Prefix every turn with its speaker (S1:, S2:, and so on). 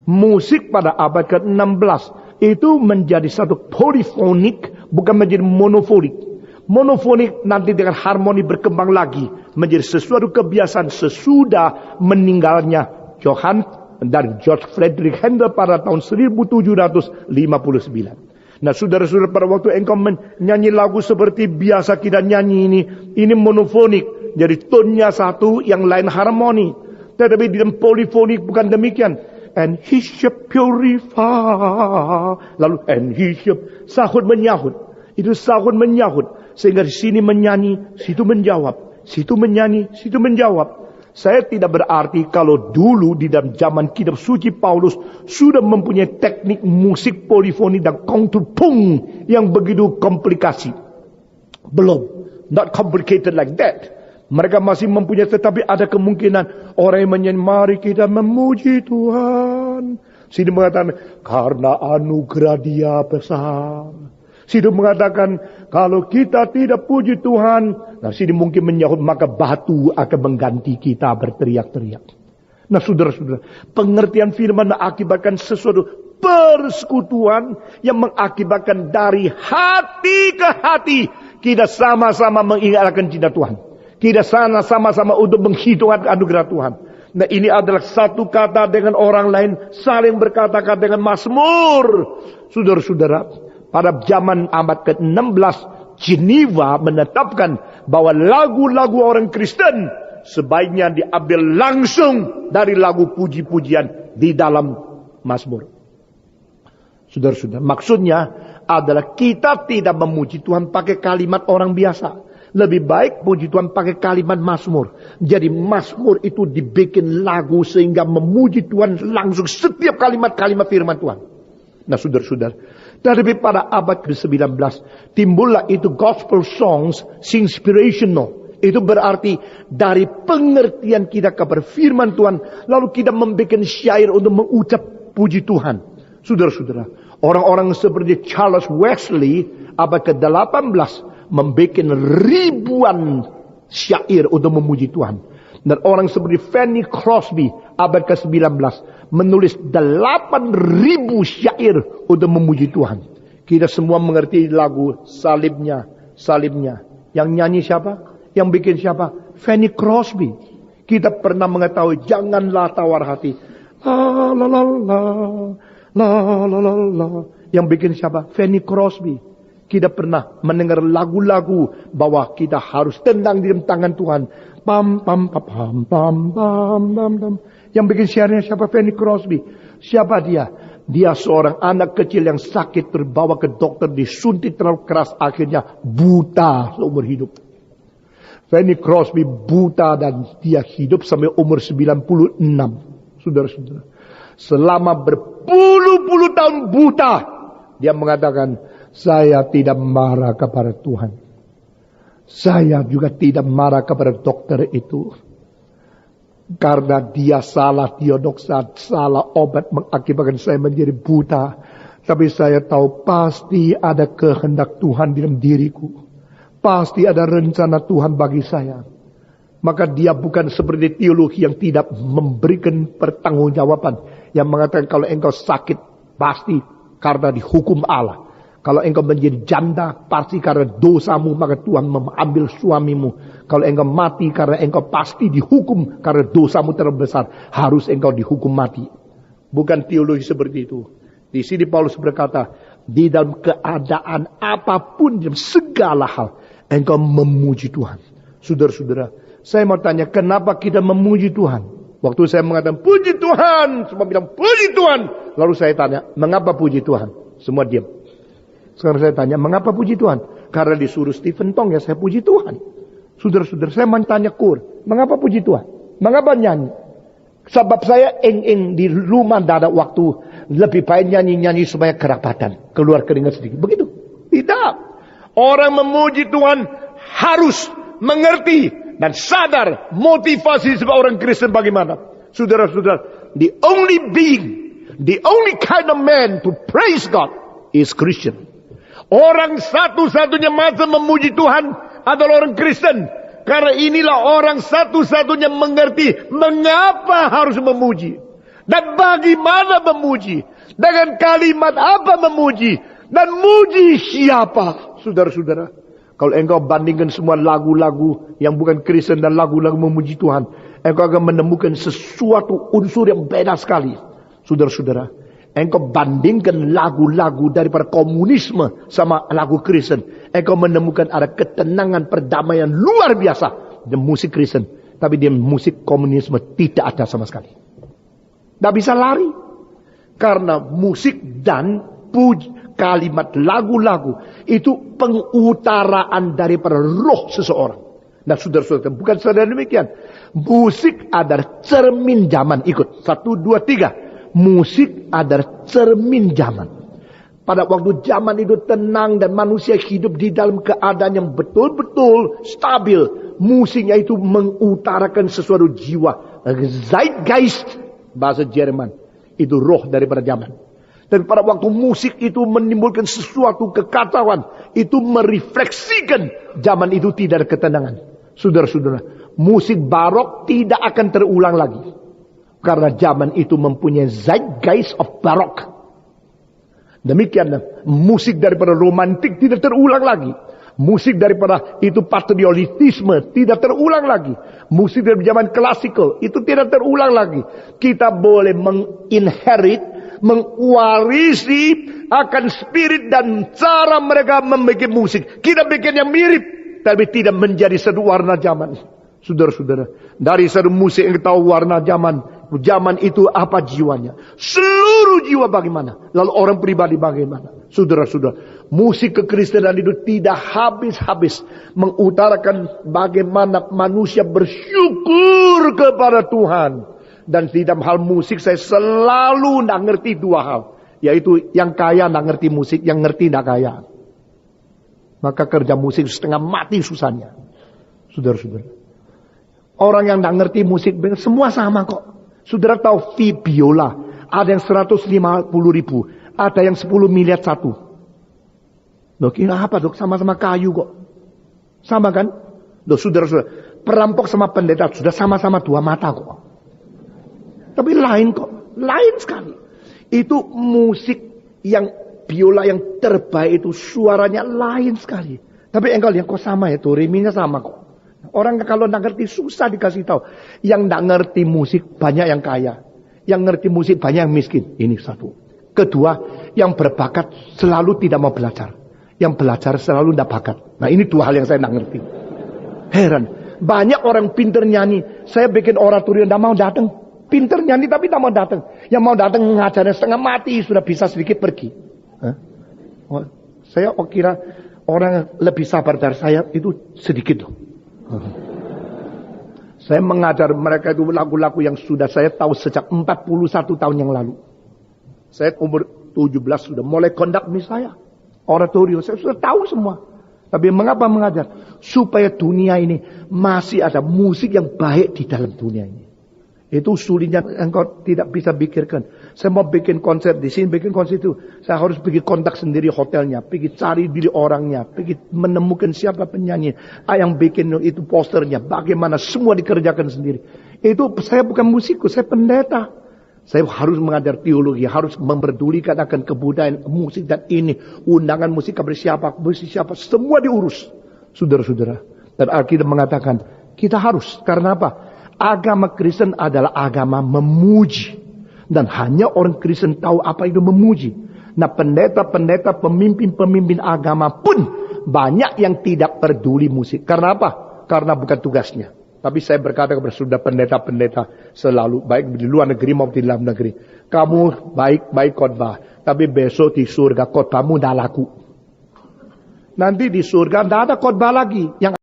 S1: Musik pada abad ke-16 itu menjadi satu polifonik, bukan menjadi monofonik. Monofonik nanti dengan harmoni berkembang lagi menjadi sesuatu kebiasaan sesudah meninggalnya Johann dan George Friedrich Handel pada tahun 1759. Nah, saudara-saudara, pada waktu engkau menyanyi lagu seperti biasa kita nyanyi ini monofonik. Jadi tonnya satu, yang lain harmoni. Tetapi di dalam polifonik bukan demikian. And he shall purify. Lalu and he shall sahut menyahut. Itu sahut menyahut. Sehingga di sini menyanyi, situ menjawab. Situ menyanyi, situ menjawab. Saya tidak berarti kalau dulu di dalam zaman kitab suci Paulus sudah mempunyai teknik musik polifoni dan kontrapung yang begitu komplikasi. Belum. Not complicated like that. Mereka masih mempunyai, tetapi ada kemungkinan orang yang menyanyi, mari kita memuji Tuhan. Sini mengatakan, karena anugerah Dia besar. Sini mengatakan, kalau kita tidak puji Tuhan, nah sini mungkin menyahut, maka batu akan mengganti kita berteriak-teriak. Nah saudara-saudara, pengertian firman mengakibatkan sesuatu persekutuan yang mengakibatkan dari hati ke hati kita sama-sama mengingatkan cinta Tuhan. Kita sama-sama untuk menghitung anugerah Tuhan. Nah, ini adalah satu kata dengan orang lain, saling berkata-kata dengan mazmur. Saudara-saudara, pada zaman abad ke-16, Geneva menetapkan bahwa lagu-lagu orang Kristen sebaiknya diambil langsung dari lagu puji-pujian di dalam mazmur. Saudara-saudara, maksudnya adalah kita tidak memuji Tuhan pakai kalimat orang biasa. Lebih baik puji Tuhan pakai kalimat mazmur. Jadi mazmur itu dibikin lagu sehingga memuji Tuhan langsung setiap kalimat-kalimat firman Tuhan. Nah saudara-saudara, tapi pada abad ke-19 timbullah itu gospel songs inspirational. Itu berarti dari pengertian kita kepada firman Tuhan, lalu kita membuat syair untuk mengucap puji Tuhan. Saudara-saudara, orang-orang seperti Charles Wesley abad ke-18 membuat ribuan syair untuk memuji Tuhan. Dan orang seperti Fanny Crosby abad ke-19 menulis 8.000 syair untuk memuji Tuhan. Kita semua mengerti lagu salibnya. Yang nyanyi siapa? Yang bikin siapa? Fanny Crosby. Kita pernah mengetahui, janganlah tawar hati. La la la la, la la la la. Yang bikin siapa? Fanny Crosby. Kita pernah mendengar lagu-lagu bahwa kita harus tenang di dalam tangan Tuhan. Pam pam pam pam pam pam pam pam. Yang bikin syairnya siapa? Fanny Crosby. Siapa dia? Dia seorang anak kecil yang sakit, terbawa ke dokter, disuntik terlalu keras, akhirnya buta seumur hidup. Fanny Crosby buta dan dia hidup sampai umur 96. Saudara-saudara, selama berpuluh-puluh tahun buta, dia mengatakan, saya tidak marah kepada Tuhan. Saya juga tidak marah kepada dokter itu. Karena dia salah diagnosa, salah obat mengakibatkan saya menjadi buta. Tapi saya tahu pasti ada kehendak Tuhan di dalam diriku. Pasti ada rencana Tuhan bagi saya. Maka dia bukan seperti teologi yang tidak memberikan pertanggungjawaban. Yang mengatakan kalau engkau sakit pasti karena dihukum Allah. Kalau engkau menjadi janda, pasti karena dosamu, maka Tuhan mengambil suamimu. Kalau engkau mati, karena engkau pasti dihukum, karena dosamu terlalu besar. Harus engkau dihukum mati. Bukan teologi seperti itu. Di sini Paulus berkata, di dalam keadaan apapun, dalam segala hal, engkau memuji Tuhan. Saudara-saudara, saya mau tanya, kenapa kita memuji Tuhan? Waktu saya mengatakan, puji Tuhan. Semua bilang, puji Tuhan. Lalu saya tanya, mengapa puji Tuhan? Semua diam. Sekarang saya tanya, mengapa puji Tuhan? Karena disuruh Stephen Tong, ya saya puji Tuhan. Saudara-saudara, saya mau tanya Kur, mengapa puji Tuhan? Mengapa nyanyi? Sebab saya di rumah tidak ada waktu. Lebih baik nyanyi-nyanyi supaya kerapatan. Keluar keringat sedikit. Begitu? Tidak. Orang memuji Tuhan harus mengerti dan sadar motivasi sebagai orang Kristen bagaimana. Saudara-saudara, the only kind of man to praise God is Christian. Orang satu-satunya masa memuji Tuhan adalah orang Kristen. Karena inilah orang satu-satunya mengerti mengapa harus memuji. Dan bagaimana memuji? Dengan kalimat apa memuji? Dan muji siapa? Saudara-saudara, kalau engkau bandingkan semua lagu-lagu yang bukan Kristen dan lagu-lagu memuji Tuhan, engkau akan menemukan sesuatu unsur yang beda sekali. Saudara-saudara, engkau bandingkan lagu-lagu daripada komunisme sama lagu Kristen, engkau menemukan ada ketenangan, perdamaian luar biasa di musik Kristen. Tapi di musik komunisme tidak ada sama sekali. Tidak bisa lari. Karena musik dan kalimat lagu-lagu itu pengutaraan daripada roh seseorang. Nah saudara-saudara, bukan saudara demikian. Musik adalah cermin zaman. Ikut. 1, 2, 3. Musik adalah cermin zaman. Pada waktu zaman itu tenang dan manusia hidup di dalam keadaan yang betul-betul stabil. Musiknya itu mengutarakan sesuatu jiwa. Zeitgeist, bahasa Jerman. Itu roh daripada zaman. Dan pada waktu musik itu menimbulkan sesuatu kekacauan, itu merefleksikan zaman itu tidak ada ketenangan. Saudara-saudara, musik barok tidak akan terulang lagi. Karena zaman itu mempunyai zeitgeist of barok. Demikianlah, musik daripada romantik tidak terulang lagi. Musik daripada itu patriotisme tidak terulang lagi. Musik dari zaman klasikal itu tidak terulang lagi. Kita boleh menginherit, mewarisi akan spirit dan cara mereka membuat musik. Kita bikin yang mirip, tapi tidak menjadi satu warna zaman. Saudara-saudara, dari satu musik yang kita tahu warna zaman itu apa jiwanya? Seluruh jiwa bagaimana? Lalu orang pribadi bagaimana? Saudara-saudara, musik kekristenan itu tidak habis-habis mengutarakan bagaimana manusia bersyukur kepada Tuhan. Dan di dalam hal musik saya selalu tidak ngerti dua hal. Yaitu yang kaya tidak ngerti musik, yang ngerti tidak kaya. Maka kerja musik setengah mati susahnya. Saudara-saudara, orang yang tidak ngerti musik semua sama kok. Saudara tahu fee biola ada yang 150.000, ada yang 10 miliar satu. Loh kira apa dok? Sama-sama kayu kok. Sama kan? Loh saudara-saudara, perampok sama pendeta sudah sama-sama dua mata kok. Tapi lain kok, lain sekali. Itu musik yang biola yang terbaik itu suaranya lain sekali. Tapi engkau lihat kok sama ya, tuh reminya sama kok. Orang kalau tidak ngerti susah dikasih tahu. Yang tidak ngerti musik banyak yang kaya. Yang ngerti musik banyak yang miskin. Ini satu. Kedua, yang berbakat selalu tidak mau belajar. Yang belajar selalu tidak bakat. Nah ini dua hal yang saya tidak ngerti. Heran. Banyak orang pinter nyanyi. Saya bikin oratorium tidak mau datang. Pinter nyanyi tapi tidak mau datang. Yang mau datang ngajarnya setengah mati. Sudah bisa sedikit pergi. Saya kira orang lebih sabar dari saya itu sedikit loh. Saya mengajar mereka itu lagu-lagu yang sudah saya tahu sejak 41 tahun yang lalu. Saya umur 17 sudah mulai kondak saya. Oratorium saya sudah tahu semua. Tapi mengapa mengajar? Supaya dunia ini masih ada musik yang baik di dalam dunia ini. Itu sulitnya engkau tidak bisa pikirkan. Saya mau bikin konser di sini, bikin konser itu. Saya harus pergi kontak sendiri hotelnya. Pergi cari diri orangnya. Pergi menemukan siapa penyanyi. Yang bikin itu posternya. Bagaimana semua dikerjakan sendiri. Itu saya bukan musikus, saya pendeta. Saya harus mengajar teologi. Harus memperdulikan akan kebudayaan musik dan ini. Undangan musik kepada siapa, musik siapa. Semua diurus. Saudara-saudara. Dan Alkitab mengatakan kita harus. Karena apa? Agama Kristen adalah agama memuji. Dan hanya orang Kristen tahu apa itu memuji. Nah pendeta-pendeta, pemimpin-pemimpin agama pun banyak yang tidak peduli musik. Karena apa? Karena bukan tugasnya. Tapi saya berkata kepada saudara pendeta-pendeta selalu, baik di luar negeri maupun di dalam negeri. Kamu baik-baik khotbah. Tapi besok di surga khotbahmu tidak laku. Nanti di surga tidak ada khotbah lagi. Yang